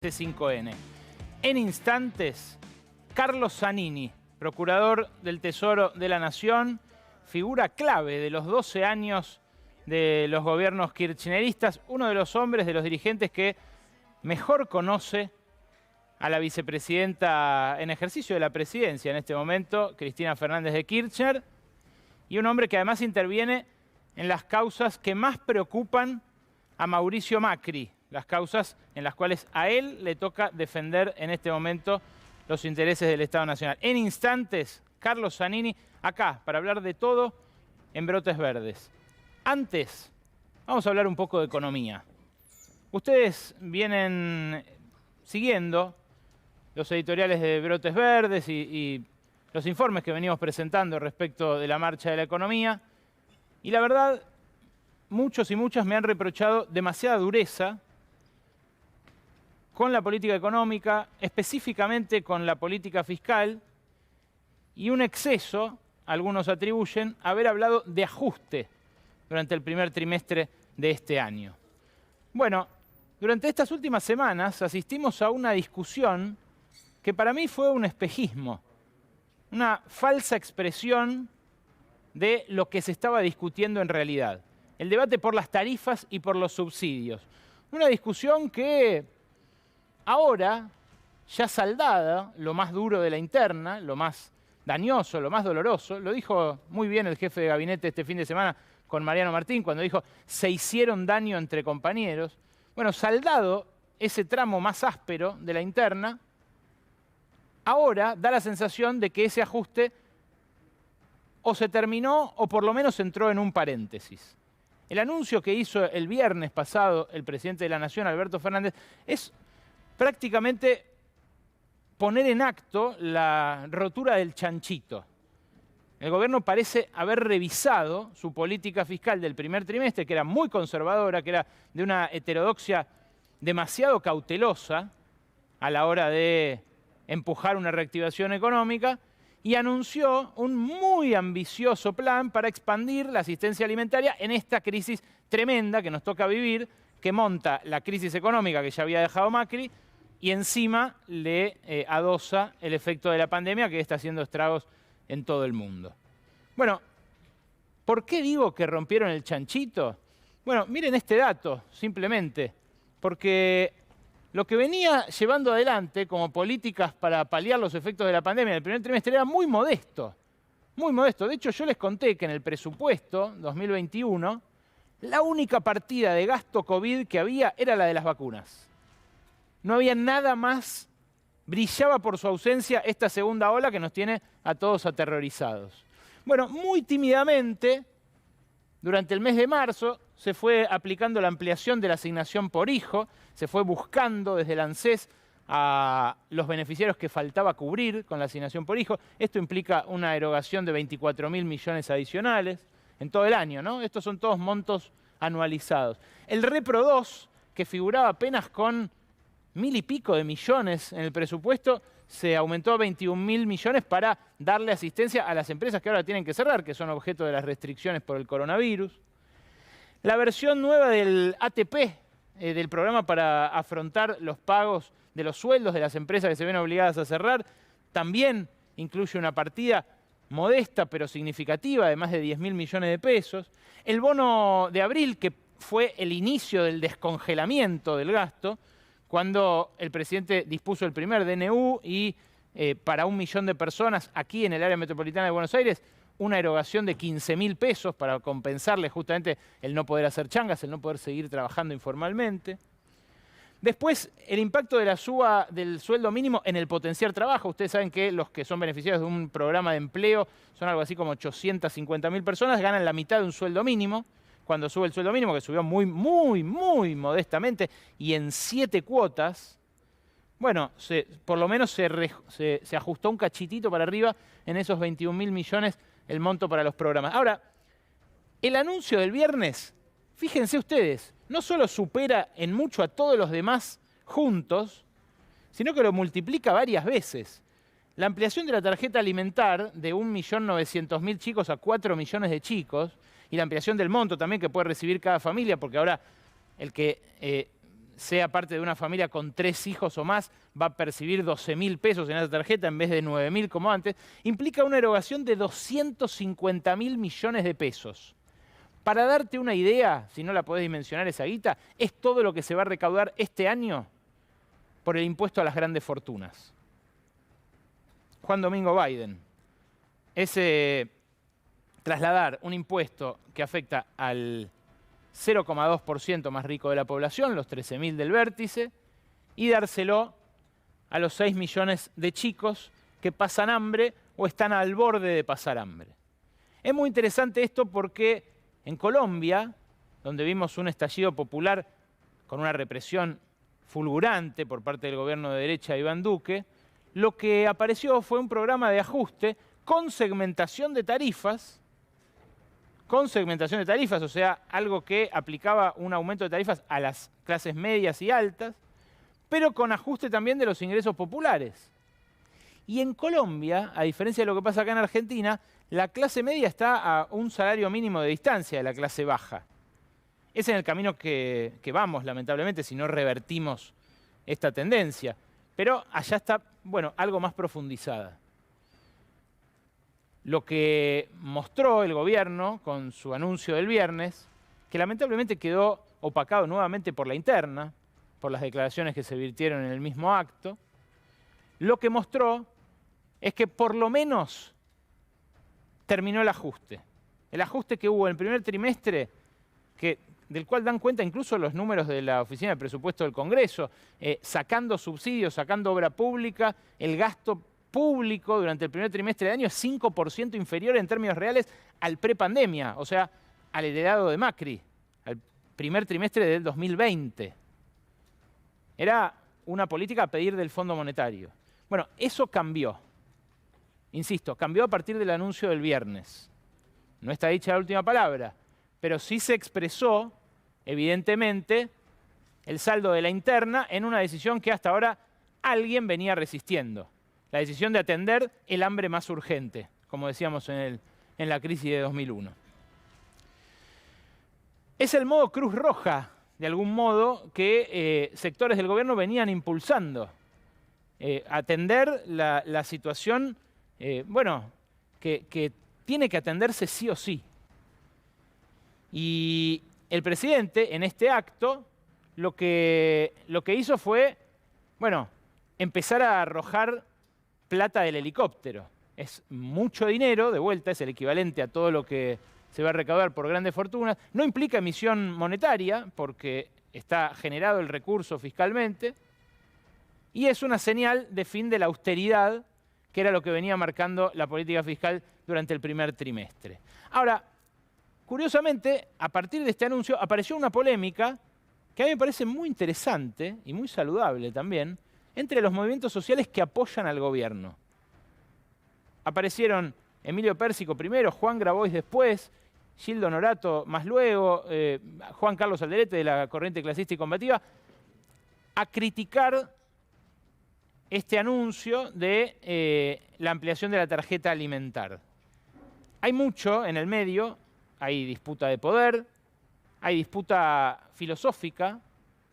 5N. En instantes, Carlos Zanini, procurador del Tesoro de la Nación, figura clave de los 12 años de los gobiernos kirchneristas, uno de los hombres, de los dirigentes que mejor conoce a la vicepresidenta en ejercicio de la presidencia en este momento, Cristina Fernández de Kirchner, y un hombre que además interviene en las causas que más preocupan a Mauricio Macri, las causas en las cuales a él le toca defender en este momento los intereses del Estado Nacional. En instantes, Carlos Zanini, acá, para hablar de todo en Brotes Verdes. Antes, vamos a hablar un poco de economía. Ustedes vienen siguiendo los editoriales de Brotes Verdes y los informes que venimos presentando respecto de la marcha de la economía. Y la verdad, muchos y muchas me han reprochado demasiada dureza con la política económica, específicamente con la política fiscal, y un exceso, algunos atribuyen, haber hablado de ajuste durante el primer trimestre de este año. Bueno, durante estas últimas semanas asistimos a una discusión que para mí fue un espejismo, una falsa expresión de lo que se estaba discutiendo en realidad. El debate por las tarifas y por los subsidios. Una discusión que ahora, ya saldada, lo más duro de la interna, lo más dañoso, lo más doloroso, lo dijo muy bien el jefe de gabinete este fin de semana con Mariano Martín, cuando dijo, se hicieron daño entre compañeros. Bueno, saldado ese tramo más áspero de la interna, ahora da la sensación de que ese ajuste o se terminó o por lo menos entró en un paréntesis. El anuncio que hizo el viernes pasado el presidente de la Nación, Alberto Fernández, es prácticamente poner en acto la rotura del chanchito. El gobierno parece haber revisado su política fiscal del primer trimestre, que era muy conservadora, que era de una heterodoxia demasiado cautelosa a la hora de empujar una reactivación económica, y anunció un muy ambicioso plan para expandir la asistencia alimentaria en esta crisis tremenda que nos toca vivir, que monta la crisis económica que ya había dejado Macri, y encima le adosa el efecto de la pandemia que está haciendo estragos en todo el mundo. Bueno, ¿por qué digo que rompieron el chanchito? Bueno, miren este dato, simplemente, porque lo que venía llevando adelante como políticas para paliar los efectos de la pandemia en el primer trimestre era muy modesto, muy modesto. De hecho, yo les conté que en el presupuesto 2021, la única partida de gasto COVID que había era la de las vacunas. No había nada más, brillaba por su ausencia esta segunda ola que nos tiene a todos aterrorizados. Bueno, muy tímidamente, durante el mes de marzo, se fue aplicando la ampliación de la asignación por hijo, se fue buscando desde el ANSES a los beneficiarios que faltaba cubrir con la asignación por hijo. Esto implica una erogación de 24.000 millones adicionales en todo el año, ¿no? Estos son todos montos anualizados. El Repro 2, que figuraba apenas con 1.000 y pico de millones en el presupuesto, se aumentó a 21.000 millones para darle asistencia a las empresas que ahora tienen que cerrar, que son objeto de las restricciones por el coronavirus. La versión nueva del ATP, del programa para afrontar los pagos de los sueldos de las empresas que se ven obligadas a cerrar, también incluye una partida modesta pero significativa de más de 10.000 millones de pesos. El bono de abril, que fue el inicio del descongelamiento del gasto, cuando el presidente dispuso el primer DNU y para 1 millón de personas aquí en el área metropolitana de Buenos Aires, una erogación de 15.000 pesos para compensarle justamente el no poder hacer changas, el no poder seguir trabajando informalmente. Después, el impacto de la suba del sueldo mínimo en el potenciar trabajo. Ustedes saben que los que son beneficiarios de un programa de empleo son algo así como 850.000 personas, ganan la mitad de un sueldo mínimo. Cuando sube el sueldo mínimo, que subió muy modestamente y en 7 cuotas, bueno, por lo menos se ajustó un cachitito para arriba en esos 21.000 millones el monto para los programas. Ahora, el anuncio del viernes, fíjense ustedes, no solo supera en mucho a todos los demás juntos, sino que lo multiplica varias veces. La ampliación de la tarjeta alimentar de 1.900.000 chicos a 4 millones de chicos, y la ampliación del monto también que puede recibir cada familia, porque ahora el que sea parte de una familia con 3 hijos o más, va a percibir 12.000 pesos en esa tarjeta en vez de 9.000 como antes, implica una erogación de 250.000 millones de pesos. Para darte una idea, si no la podés dimensionar esa guita, es todo lo que se va a recaudar este año por el impuesto a las grandes fortunas. Juan Domingo Biden. Es trasladar un impuesto que afecta al 0,2% más rico de la población, los 13.000 del vértice, y dárselo a los 6 millones de chicos que pasan hambre o están al borde de pasar hambre. Es muy interesante esto porque en Colombia, donde vimos un estallido popular con una represión fulgurante por parte del gobierno de derecha de Iván Duque, lo que apareció fue un programa de ajuste con segmentación de tarifas, o sea, algo que aplicaba un aumento de tarifas a las clases medias y altas, pero con ajuste también de los ingresos populares. Y en Colombia, a diferencia de lo que pasa acá en Argentina, la clase media está a un salario mínimo de distancia de la clase baja. Es en el camino que vamos, lamentablemente, si no revertimos esta tendencia. Pero allá está, bueno, algo más profundizada. Lo que mostró el gobierno con su anuncio del viernes, que lamentablemente quedó opacado nuevamente por la interna, por las declaraciones que se virtieron en el mismo acto, lo que mostró es que por lo menos terminó el ajuste. El ajuste que hubo en el primer trimestre, del cual dan cuenta incluso los números de la Oficina de Presupuesto del Congreso, sacando subsidios, sacando obra pública, el gasto público durante el primer trimestre de año es 5% inferior en términos reales al prepandemia, o sea, al heredado de Macri, al primer trimestre del 2020. Era una política a pedir del Fondo Monetario. Bueno, eso cambió. Insisto, cambió a partir del anuncio del viernes. No está dicha la última palabra, pero sí se expresó, evidentemente, el saldo de la interna en una decisión que hasta ahora alguien venía resistiendo. La decisión de atender el hambre más urgente, como decíamos en la crisis de 2001. Es el modo Cruz Roja, de algún modo, que sectores del gobierno venían impulsando. Atender la situación, que tiene que atenderse sí o sí. Y el presidente, en este acto, lo que hizo fue, empezar a arrojar plata del helicóptero. Es mucho dinero, de vuelta, es el equivalente a todo lo que se va a recaudar por grandes fortunas. No implica emisión monetaria, porque está generado el recurso fiscalmente, y es una señal de fin de la austeridad, que era lo que venía marcando la política fiscal durante el primer trimestre. Ahora, curiosamente, a partir de este anuncio apareció una polémica que a mí me parece muy interesante y muy saludable también, entre los movimientos sociales que apoyan al gobierno. Aparecieron Emilio Pérsico primero, Juan Grabois después, Gildo Norato más luego, Juan Carlos Alderete de la corriente clasista y combativa, a criticar este anuncio de la ampliación de la tarjeta alimentar. Hay mucho en el medio, hay disputa de poder, hay disputa filosófica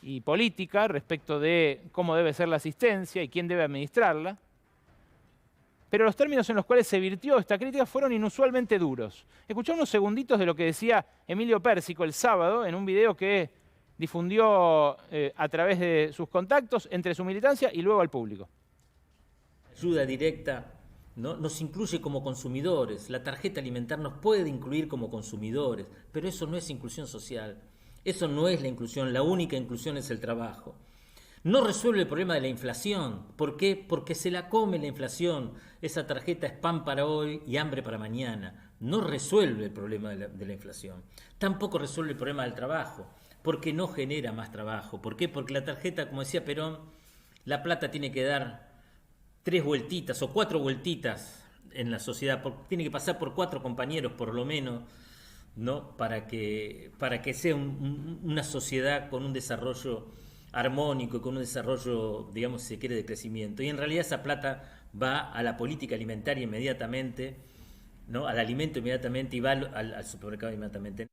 y política respecto de cómo debe ser la asistencia y quién debe administrarla, pero los términos en los cuales se virtió esta crítica fueron inusualmente duros. Escuchá unos segunditos de lo que decía Emilio Pérsico el sábado en un video que difundió a través de sus contactos entre su militancia y luego al público. Ayuda directa, ¿no? Nos incluye como consumidores. La tarjeta alimentar nos puede incluir como consumidores, pero eso no es inclusión social. Eso no es la inclusión. La única inclusión es el trabajo. No resuelve el problema de la inflación. ¿Por qué? Porque se la come la inflación. Esa tarjeta es pan para hoy y hambre para mañana. No resuelve el problema de la inflación. Tampoco resuelve el problema del trabajo, porque no genera más trabajo. ¿Por qué? Porque la tarjeta, como decía Perón, la plata tiene que dar 3 vueltitas o 4 vueltitas en la sociedad. Tiene que pasar por 4 compañeros por lo menos, ¿no? Para que sea una sociedad con un desarrollo armónico y con un desarrollo, digamos, si se quiere, de crecimiento. Y en realidad esa plata va a la política alimentaria inmediatamente, ¿no? Al alimento inmediatamente y va al supermercado inmediatamente.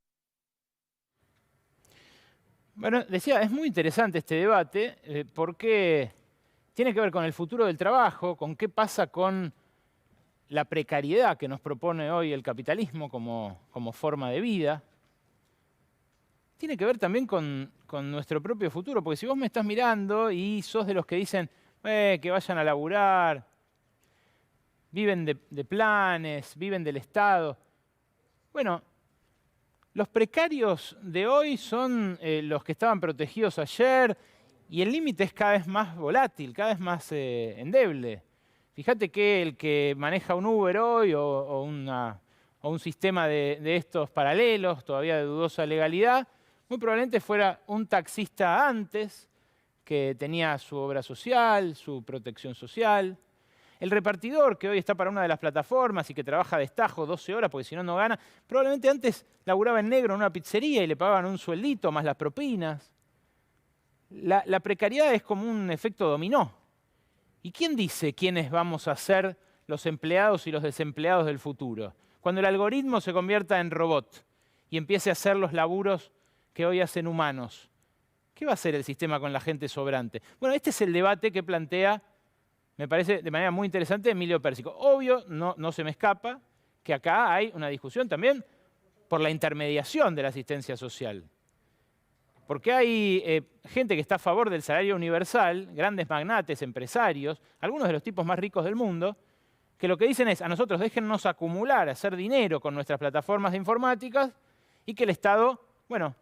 Bueno, decía, es muy interesante este debate porque tiene que ver con el futuro del trabajo, con qué pasa con la precariedad que nos propone hoy el capitalismo como forma de vida. Tiene que ver también con nuestro propio futuro, porque si vos me estás mirando y sos de los que dicen que vayan a laburar, viven de planes, viven del Estado. Bueno, los precarios de hoy son los que estaban protegidos ayer y el límite es cada vez más volátil, cada vez más endeble. Fíjate que el que maneja un Uber hoy o un sistema de estos paralelos, todavía de dudosa legalidad, muy probablemente fuera un taxista antes, que tenía su obra social, su protección social. El repartidor, que hoy está para una de las plataformas y que trabaja de estajo 12 horas porque si no, no gana, probablemente antes laburaba en negro en una pizzería y le pagaban un sueldito más las propinas. La precariedad es como un efecto dominó. ¿Y quién dice quiénes vamos a ser los empleados y los desempleados del futuro? Cuando el algoritmo se convierta en robot y empiece a hacer los laburos que hoy hacen humanos, ¿qué va a hacer el sistema con la gente sobrante? Bueno, este es el debate que plantea, me parece de manera muy interesante, Emilio Pérsico. Obvio, no se me escapa que acá hay una discusión también por la intermediación de la asistencia social. Porque hay gente que está a favor del salario universal, grandes magnates, empresarios, algunos de los tipos más ricos del mundo, que lo que dicen es, a nosotros déjennos acumular, hacer dinero con nuestras plataformas de informáticas y que el Estado, bueno,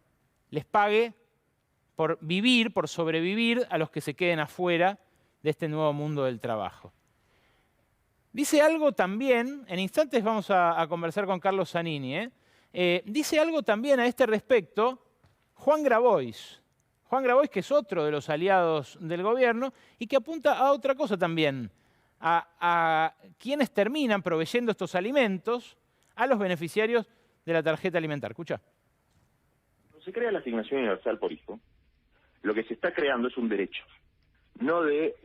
les pague por vivir, por sobrevivir a los que se queden afuera de este nuevo mundo del trabajo. Dice algo también, en instantes vamos a conversar con Carlos Zanini, dice algo también a este respecto Juan Grabois. Juan Grabois, que es otro de los aliados del gobierno y que apunta a otra cosa también, a quienes terminan proveyendo estos alimentos a los beneficiarios de la tarjeta alimentar. Escucha. Cuando se crea la asignación universal por hijo, lo que se está creando es un derecho, no de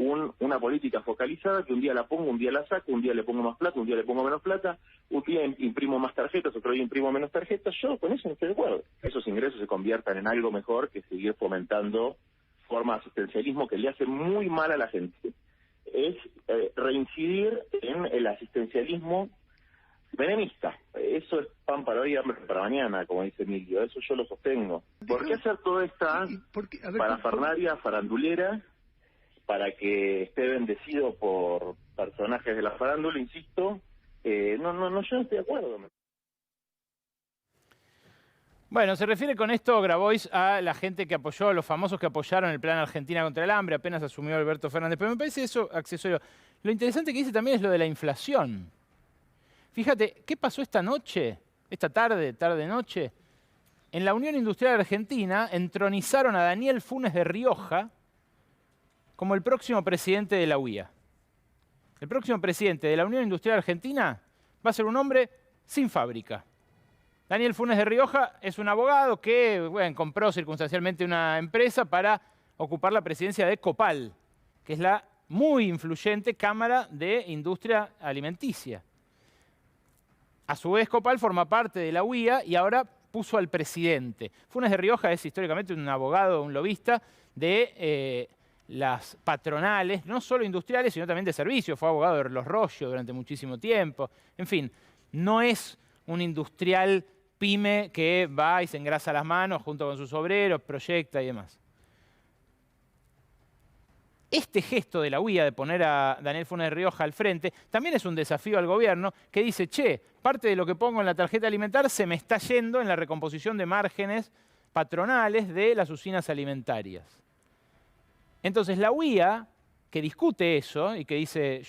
una política focalizada que un día la pongo, un día la saco, un día le pongo más plata, un día le pongo menos plata, un día imprimo más tarjetas, otro día imprimo menos tarjetas. Yo con eso no estoy de acuerdo. Esos ingresos se conviertan en algo mejor que seguir fomentando formas de asistencialismo que le hacen muy mal a la gente. Es reincidir en el asistencialismo menemista. Eso es pan para hoy, hambre para mañana, como dice Emilio. Eso yo lo sostengo. ¿Por qué hacer toda esta parafernalia farandulera para que esté bendecido por personajes de la farándula, insisto? Yo no estoy de acuerdo. Bueno, se refiere con esto Grabois a la gente que apoyó, a los famosos que apoyaron el Plan Argentina contra el Hambre, apenas asumió Alberto Fernández. Pero me parece eso accesorio. Lo interesante que dice también es lo de la inflación. Fíjate, ¿qué pasó esta noche, esta tarde-noche? En la Unión Industrial Argentina entronizaron a Daniel Funes de Rioja como el próximo presidente de la UIA. El próximo presidente de la Unión Industrial Argentina va a ser un hombre sin fábrica. Daniel Funes de Rioja es un abogado que compró circunstancialmente una empresa para ocupar la presidencia de Copal, que es la muy influyente Cámara de Industria Alimenticia. A su vez, Copal forma parte de la UIA y ahora puso al presidente. Funes de Rioja es históricamente un abogado, un lobista de las patronales, no solo industriales, sino también de servicios. Fue abogado de Los Rollos durante muchísimo tiempo. En fin, no es un industrial pyme que va y se engrasa las manos junto con sus obreros, proyecta y demás. Este gesto de la UIA de poner a Daniel Funes de Rioja al frente también es un desafío al gobierno que dice, che, parte de lo que pongo en la tarjeta alimentar se me está yendo en la recomposición de márgenes patronales de las usinas alimentarias. Entonces la UIA, que discute eso y que dice,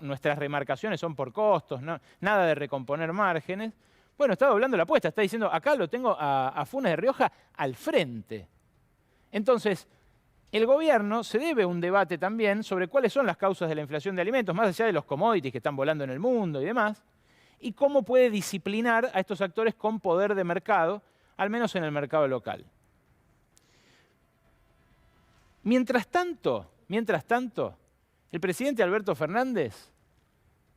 nuestras remarcaciones son por costos, nada de recomponer márgenes, bueno, está doblando la apuesta, está diciendo, acá lo tengo a Funes de Rioja al frente. Entonces, el gobierno se debe un debate también sobre cuáles son las causas de la inflación de alimentos, más allá de los commodities que están volando en el mundo y demás, y cómo puede disciplinar a estos actores con poder de mercado, al menos en el mercado local. Mientras tanto, el presidente Alberto Fernández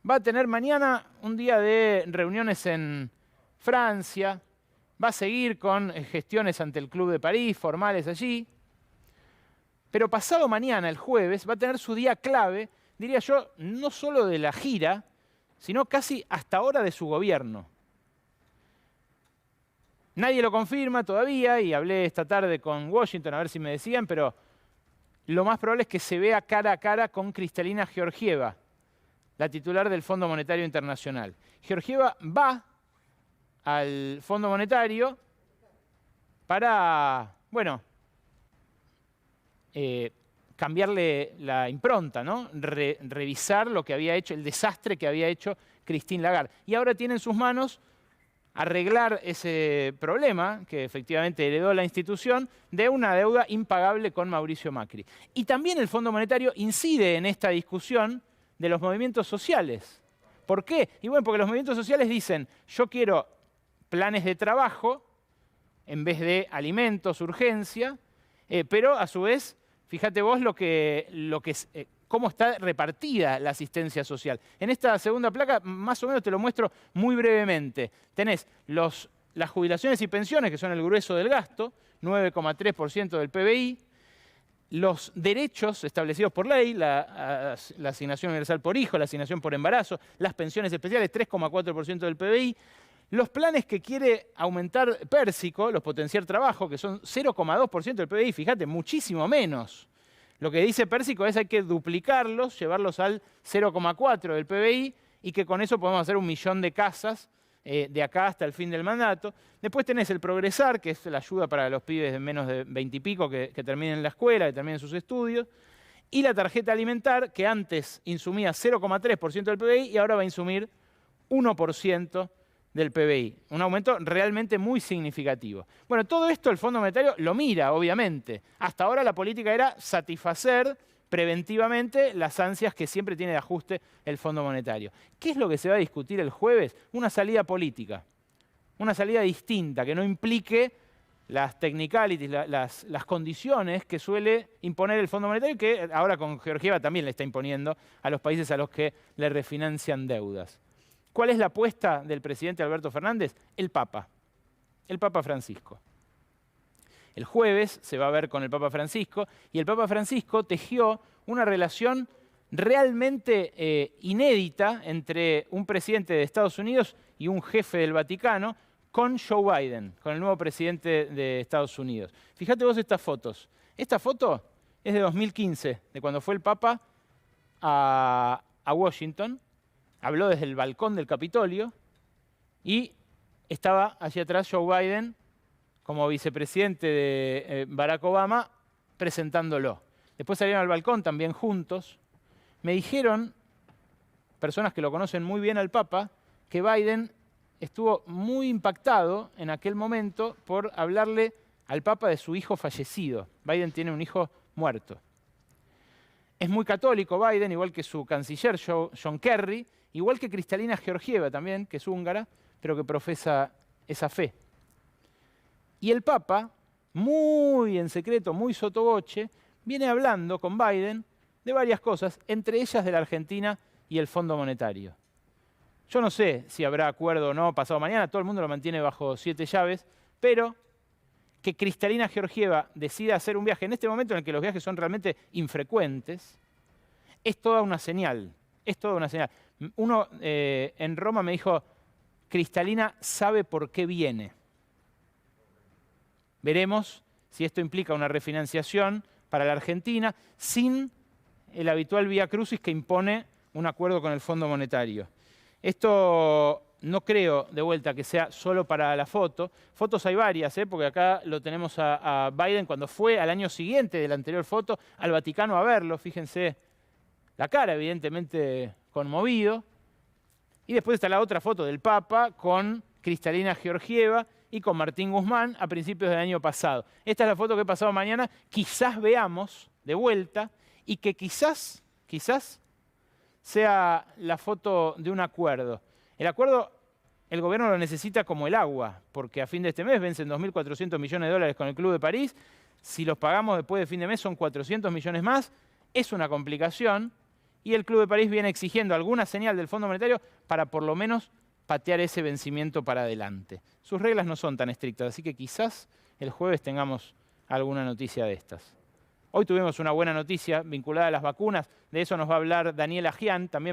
va a tener mañana un día de reuniones en Francia, va a seguir con gestiones ante el Club de París, formales allí, pero pasado mañana, el jueves, va a tener su día clave, diría yo, no solo de la gira, sino casi hasta ahora de su gobierno. Nadie lo confirma todavía, y hablé esta tarde con Washington a ver si me decían, pero lo más probable es que se vea cara a cara con Kristalina Georgieva, la titular del Fondo Monetario Internacional. Georgieva va al Fondo Monetario para, bueno, cambiarle la impronta, ¿no? Revisar lo que había hecho, el desastre que había hecho Christine Lagarde. Y ahora tiene en sus manos arreglar ese problema que efectivamente heredó la institución de una deuda impagable con Mauricio Macri. Y también el Fondo Monetario incide en esta discusión de los movimientos sociales. ¿Por qué? Y bueno, porque los movimientos sociales dicen, yo quiero planes de trabajo en vez de alimentos, urgencia, pero a su vez, fíjate vos cómo está repartida la asistencia social. En esta segunda placa, más o menos te lo muestro muy brevemente. Tenés las jubilaciones y pensiones, que son el grueso del gasto, 9,3% del PBI, los derechos establecidos por ley, la asignación universal por hijo, la asignación por embarazo, las pensiones especiales, 3,4% del PBI, los planes que quiere aumentar Pérsico, los potenciar trabajo, que son 0,2% del PBI, fíjate, muchísimo menos. Lo que dice Pérsico es que hay que duplicarlos, llevarlos al 0,4 del PBI y que con eso podemos hacer 1 millón de casas de acá hasta el fin del mandato. Después tenés el Progresar, que es la ayuda para los pibes de menos de 20 y pico que terminen la escuela, que terminen sus estudios. Y la tarjeta alimentar, que antes insumía 0,3% del PBI y ahora va a insumir 1% del PBI. Un aumento realmente muy significativo. Bueno, todo esto el Fondo Monetario lo mira, obviamente. Hasta ahora la política era satisfacer preventivamente las ansias que siempre tiene de ajuste el Fondo Monetario. ¿Qué es lo que se va a discutir el jueves? Una salida política. Una salida distinta, que no implique las technicalities, las condiciones que suele imponer el Fondo Monetario, que ahora con Georgieva también le está imponiendo a los países a los que le refinancian deudas. ¿Cuál es la apuesta del presidente Alberto Fernández? El Papa Francisco. El jueves se va a ver con el Papa Francisco y el Papa Francisco tejió una relación realmente inédita entre un presidente de Estados Unidos y un jefe del Vaticano con Joe Biden, con el nuevo presidente de Estados Unidos. Fíjate vos estas fotos. Esta foto es de 2015, de cuando fue el Papa a Washington. Habló desde el balcón del Capitolio y estaba allí atrás Joe Biden como vicepresidente de Barack Obama presentándolo. Después salieron al balcón también juntos. Me dijeron, personas que lo conocen muy bien al Papa, que Biden estuvo muy impactado en aquel momento por hablarle al Papa de su hijo fallecido. Biden tiene un hijo muerto. Es muy católico Biden, igual que su canciller John Kerry, igual que Kristalina Georgieva también, que es húngara, pero que profesa esa fe. Y el Papa, muy en secreto, muy sottovoce, viene hablando con Biden de varias cosas, entre ellas de la Argentina y el Fondo Monetario. Yo no sé si habrá acuerdo o no pasado mañana, todo el mundo lo mantiene bajo 7 llaves, pero que Kristalina Georgieva decida hacer un viaje en este momento en el que los viajes son realmente infrecuentes, es toda una señal. Es toda una señal. Uno en Roma me dijo, Kristalina sabe por qué viene. Veremos si esto implica una refinanciación para la Argentina sin el habitual vía crucis que impone un acuerdo con el Fondo Monetario. Esto no creo, de vuelta, que sea solo para la foto. Fotos hay varias, porque acá lo tenemos a Biden cuando fue al año siguiente de la anterior foto al Vaticano a verlo. Fíjense la cara, evidentemente conmovido. Y después está la otra foto del Papa con Kristalina Georgieva y con Martín Guzmán a principios del año pasado. Esta es la foto que pasado mañana quizás veamos de vuelta y que quizás sea la foto de un acuerdo. El acuerdo el gobierno lo necesita como el agua, porque a fin de este mes vencen 2.400 millones de dólares con el Club de París. Si los pagamos después de fin de mes son 400 millones más. Es una complicación y el Club de París viene exigiendo alguna señal del Fondo Monetario para por lo menos patear ese vencimiento para adelante. Sus reglas no son tan estrictas, así que quizás el jueves tengamos alguna noticia de estas. Hoy tuvimos una buena noticia vinculada a las vacunas, de eso nos va a hablar Daniel Ajian, también